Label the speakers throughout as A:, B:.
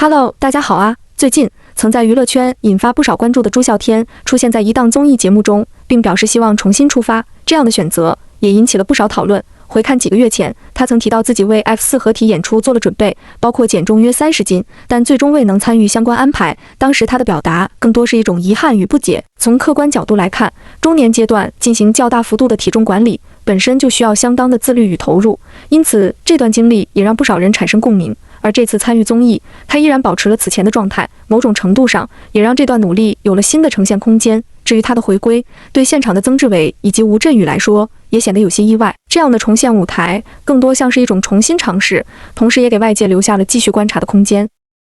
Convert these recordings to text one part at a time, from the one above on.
A: Hello， 大家好啊！最近曾在娛樂圈引發不少關注的朱孝天出現在一檔綜藝節目中，並表示希望重新出發，這樣的選擇也引起了不少討論。回看幾個月前，他曾提到自己為 F4 合體演出做了準備，包括減重約30斤，但最終未能參與相關安排。當時他的表達更多是一種遺憾與不解。從客觀角度來看，中年階段進行較大幅度的體重管理，本身就需要相當的自律與投入，因此這段經歷也讓不少人產生共鳴。而這次參與綜藝，他依然保持了此前的狀態，某種程度上也讓這段努力有了新的呈現空間。至於他的回歸，對現場的曾志偉以及吳鎮宇來說，也顯得有些意外。這樣的重現舞台，更多像是一種重新嘗試，同時也給外界留下了繼續觀察的空間。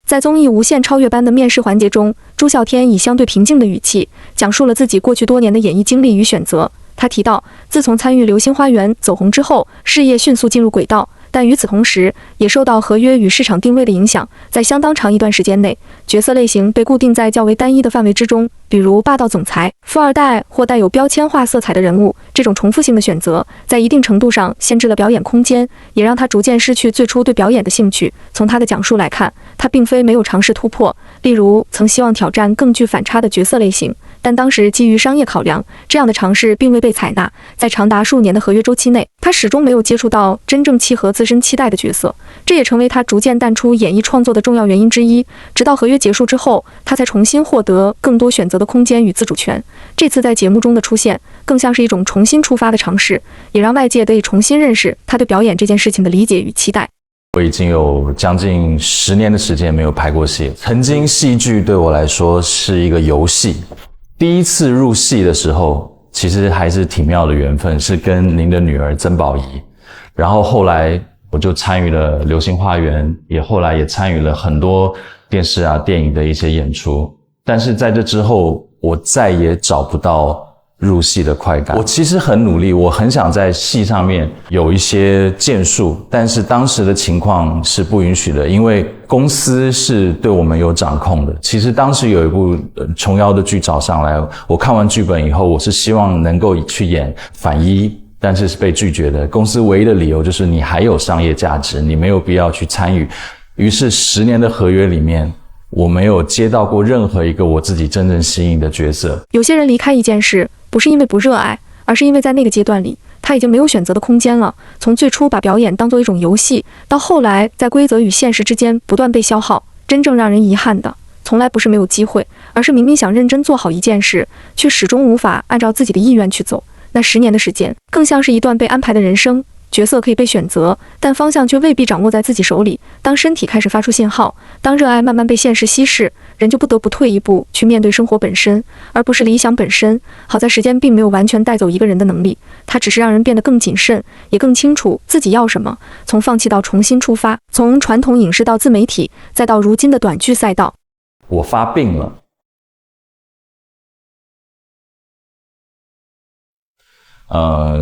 A: 在綜藝無限超越般的面試環節中，朱孝天以相對平靜的語氣，講述了自己過去多年的演藝經歷與選擇。他提到，自從參與《流星花園》走紅之後，事業迅速進入軌道。但與此同時，也受到合約與市場定位的影響，在相當長一段時間內，角色類型被固定在較為單一的範圍之中，比如霸道總裁、富二代或帶有標籤化色彩的人物。這種重複性的選擇，在一定程度上限制了表演空間，也讓他逐漸失去最初對表演的興趣。從他的講述來看，他並非沒有嘗試突破，例如曾希望挑戰更具反差的角色類型，但當時基於商業考量，這樣的嘗試並未被採納。在長達數年的合約週期內，他始終沒有接觸到真正契合自身期待的角色，這也成為他逐漸淡出演藝創作的重要原因之一。直到合約結束之後，他才重新獲得更多選擇的空間與自主權。這次在節目中的出現，更像是一種重新出發的嘗試，也讓外界得以重新認識他對表演這件事情的理解與期待。
B: 我已經有將近10年的時間沒有拍過戲，曾經戲劇對我來說是一個遊戲。第一次入戲的時候，其實還是挺妙的緣分，是跟您的女兒曾寶儀。然後後來我就參與了《流星花園》，後來也參與了很多電視啊、電影的一些演出。但是在這之後，我再也找不到入戲的快感。我其實很努力，我很想在戲上面有一些建樹，但是當時的情況是不允許的，因為公司是對我們有掌控的。其實當時有一部瓊瑶的劇找上來，我看完劇本以後，我是希望能夠去演反一，但是被拒絕的。公司唯一的理由就是你還有商業價值，你沒有必要去參與。於是10年的合約裡面，我沒有接到過任何一個我自己真正心儀的角色。
A: 有些人離開一件事，不是因為不熱愛，而是因為在那個階段裡，他已經沒有選擇的空間了。從最初把表演當作一種遊戲，到後來在規則與現實之間不斷被消耗，真正讓人遺憾的，從來不是沒有機會，而是明明想認真做好一件事，卻始終無法按照自己的意願去走。那10年的時間，更像是一段被安排的人生。角色可以被選擇，但方向卻未必掌握在自己手裡。當身體開始發出信號，當熱愛慢慢被現實稀釋，人就不得不退一步去面對生活本身，而不是理想本身。好在時間並沒有完全帶走一個人的能力，它只是讓人變得更謹慎，也更清楚自己要什麼。從放棄到重新出發，從傳統影視到自媒體，再到如今的短劇賽道。
B: 我發病了。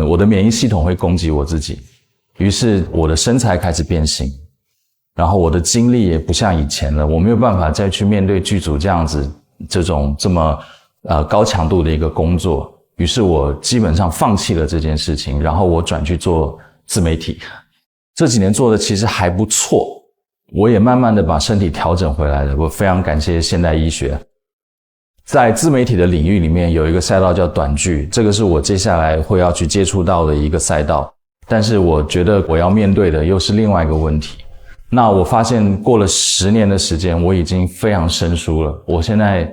B: 我的免疫系統會攻擊我自己，於是我的身材開始變形，然後我的精力也不像以前了，我沒有辦法再去面對劇組這麼高強度的一個工作，於是我基本上放棄了這件事情，然後我轉去做自媒體。這幾年做的其實還不錯，我也慢慢的把身體調整回來了，我非常感謝現代醫學。在自媒體的領域裡面有一個賽道叫短劇，這個是我接下來會要去接觸到的一個賽道，但是我覺得我要面對的又是另外一個問題。那我發現過了10年的時間，我已經非常生疏了，我現在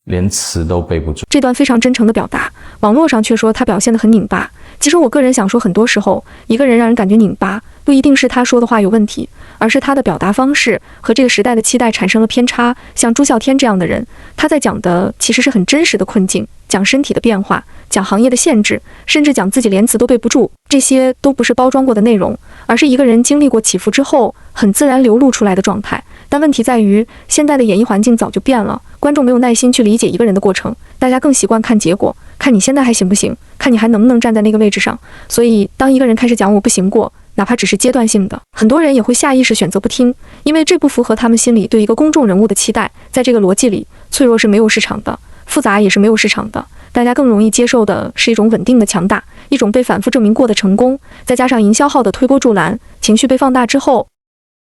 B: 連詞都背不住。
A: 這段非常真誠的表達，網絡上卻說他表現得很擰巴。其實我個人想說，很多時候一個人讓人感覺擰巴，不一定是他說的話有問題，而是他的表達方式和這個時代的期待產生了偏差。像朱孝天這樣的人，他在講的其實是很真實的困境，講身體的變化，講行業的限制，甚至講自己連詞都背不住。這些都不是包裝過的內容，而是一個人經歷過起伏之後很自然流露出來的狀態。但問題在於，現在的演藝環境早就變了，觀眾沒有耐心去理解一個人的過程，大家更習慣看結果，看你現在還行不行，看你還能不能站在那個位置上。所以當一個人開始講我不行過，哪怕只是階段性的，很多人也會下意識選擇不聽，因為這不符合他們心裡對一個公眾人物的期待。在這個邏輯裡，脆弱是沒有市場的，複雜也是沒有市场的。大家更容易接受的是一種穩定的强大，一種被反复證明過的成功，再加上營銷號的推波助澜，情緒被放大之後，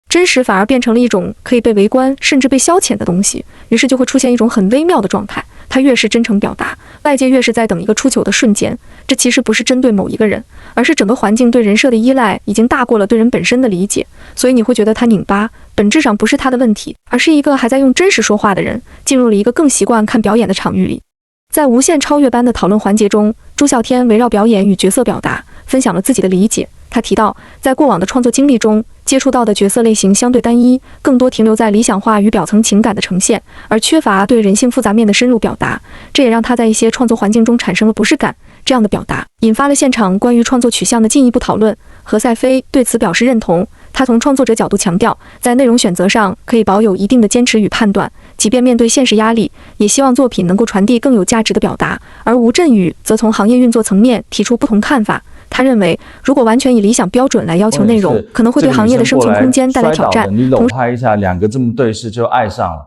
A: 真實反而變成了一種可以被圍觀甚至被消遣的東西，於是就會出現一種很微妙的狀態。他越是真誠表達，外界越是在等一個出糗的瞬間。這其實不是針對某一個人，而是整個環境對人設的依賴已經大過了對人本身的理解。所以你會覺得他擰巴，本質上不是他的問題，而是一個還在用真實說話的人進入了一個更習慣看表演的場域裡。在無限超越般的討論環節中，朱孝天圍繞表演與角色表達分享了自己的理解。他提到，在過往的創作經歷中，接觸到的角色類型相對單一，更多停留在理想化與表層情感的呈現，而缺乏對人性複雜面的深入表達。這也讓他在一些創作環境中產生了不適感。這樣的表達引發了現場關於創作取向的進一步討論。何賽飛對此表示認同，他從創作者角度強調，在內容選擇上可以保有一定的堅持與判斷，即便面對現實壓力，也希望作品能夠傳遞更有價值的表達。而吳鎮宇則從行業運作層面提出不同看法。他認為，如果完全以理想標準來要求內容，可能會對行業的生存空間帶來挑戰。
B: 你摟他一下，兩個這麼對視就愛上了，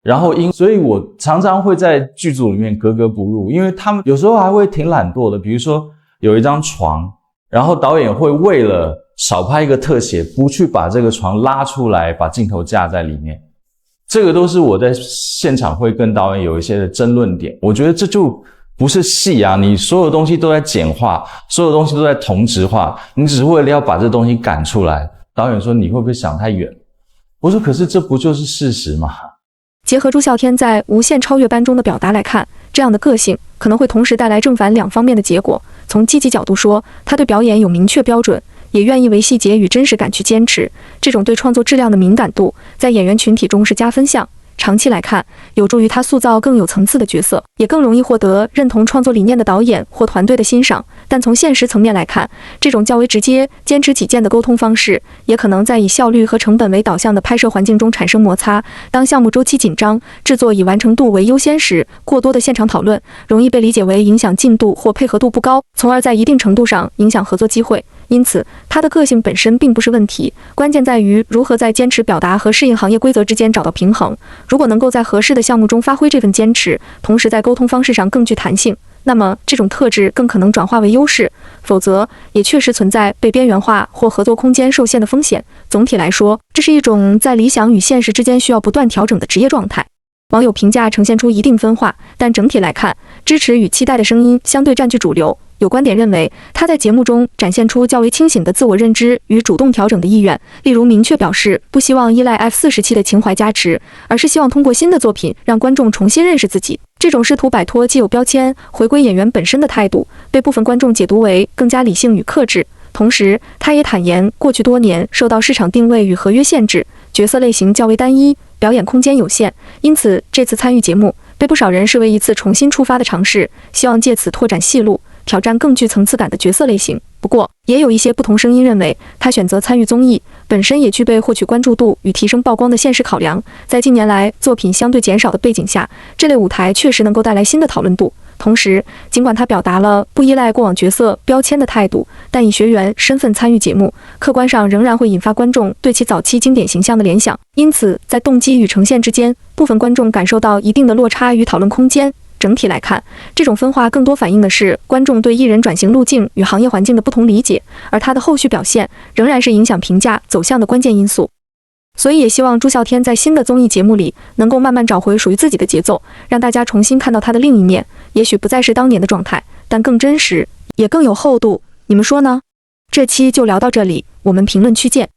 B: 然後所以我常常會在劇組裡面格格不入，因為他們有時候還會挺懶惰的。比如說有一張床，然後導演會為了少拍一個特寫，不去把這個床拉出來，把鏡頭架在裡面。這個都是我在現場會跟導演有一些的爭論點。我覺得這就不是戲啊，你所有東西都在簡化，所有東西都在同質化，你只是為了要把這東西趕出來。導演說你會不會想太遠？我說可是這不就是事實嗎？
A: 結合朱孝天在無限超越般中的表達來看，這樣的個性可能會同時帶來正反兩方面的結果。從積極角度說，他對表演有明確標準，也願意為細節與真實感去堅持。這種对創作質量的敏感度，在演員群體中是加分項。長期來看，有助於他塑造更有層次的角色，也更容易獲得認同創作理念的導演或團隊的欣賞。但從現實層面來看，這種較為直接、堅持己見的溝通方式，也可能在以效率和成本為導向的拍攝環境中產生摩擦。當項目周期緊張，制作以完成度為優先時，過多的現場討論容易被理解為影響進度或配合度不高，從而在一定程度上影響合作機會。因此，他的個性本身並不是問題，關鍵在於如何在堅持表達和適應行業規則之間找到平衡。如果能夠在合適的項目中發揮這份堅持，同時在溝通方式上更具彈性，那麼這種特質更可能轉化為優勢，否則也確實存在被邊緣化或合作空間受限的風險。總體來說，這是一種在理想與現實之間需要不斷調整的職業狀態。網友評價呈現出一定分化，但整體來看，支持與期待的聲音相對佔據主流。有觀點認為，他在節目中展現出較為清醒的自我認知與主動調整的意願，例如明確表示不希望依賴 F47的情懷加持，而是希望通過新的作品讓觀眾重新認識自己。這種試圖擺脫既有標籤、回歸演員本身的態度，被部分觀眾解讀為更加理性與克制。同時，他也坦言，過去多年受到市場定位與合約限制，角色類型較為單一，表演空間有限，因此這次參與節目被不少人視為一次重新出發的嘗試，希望借此拓展戲路，挑戰更具層次感的角色類型。不過，也有一些不同聲音認為，他選擇參與綜藝本身也具備獲取關注度與提升曝光的現實考量。在近年來作品相對減少的背景下，這類舞台確實能夠帶來新的討論度。同時，儘管他表達了不依賴過往角色標籤的態度，但以學員身份參與節目，客觀上仍然會引發觀眾對其早期經典形象的聯想。因此，在動機與呈現之間，部分觀眾感受到一定的落差與討論空間。整體來看，這種分化更多反映的是觀眾對藝人轉型路徑與行業環境的不同理解，而他的後續表現仍然是影響評價走向的關鍵因素。所以也希望朱孝天在新的綜藝節目裡能夠慢慢找回屬於自己的節奏，讓大家重新看到他的另一面。也許不再是當年的狀態，但更真實，也更有厚度。你們說呢？這期就聊到這裡，我們評論區見。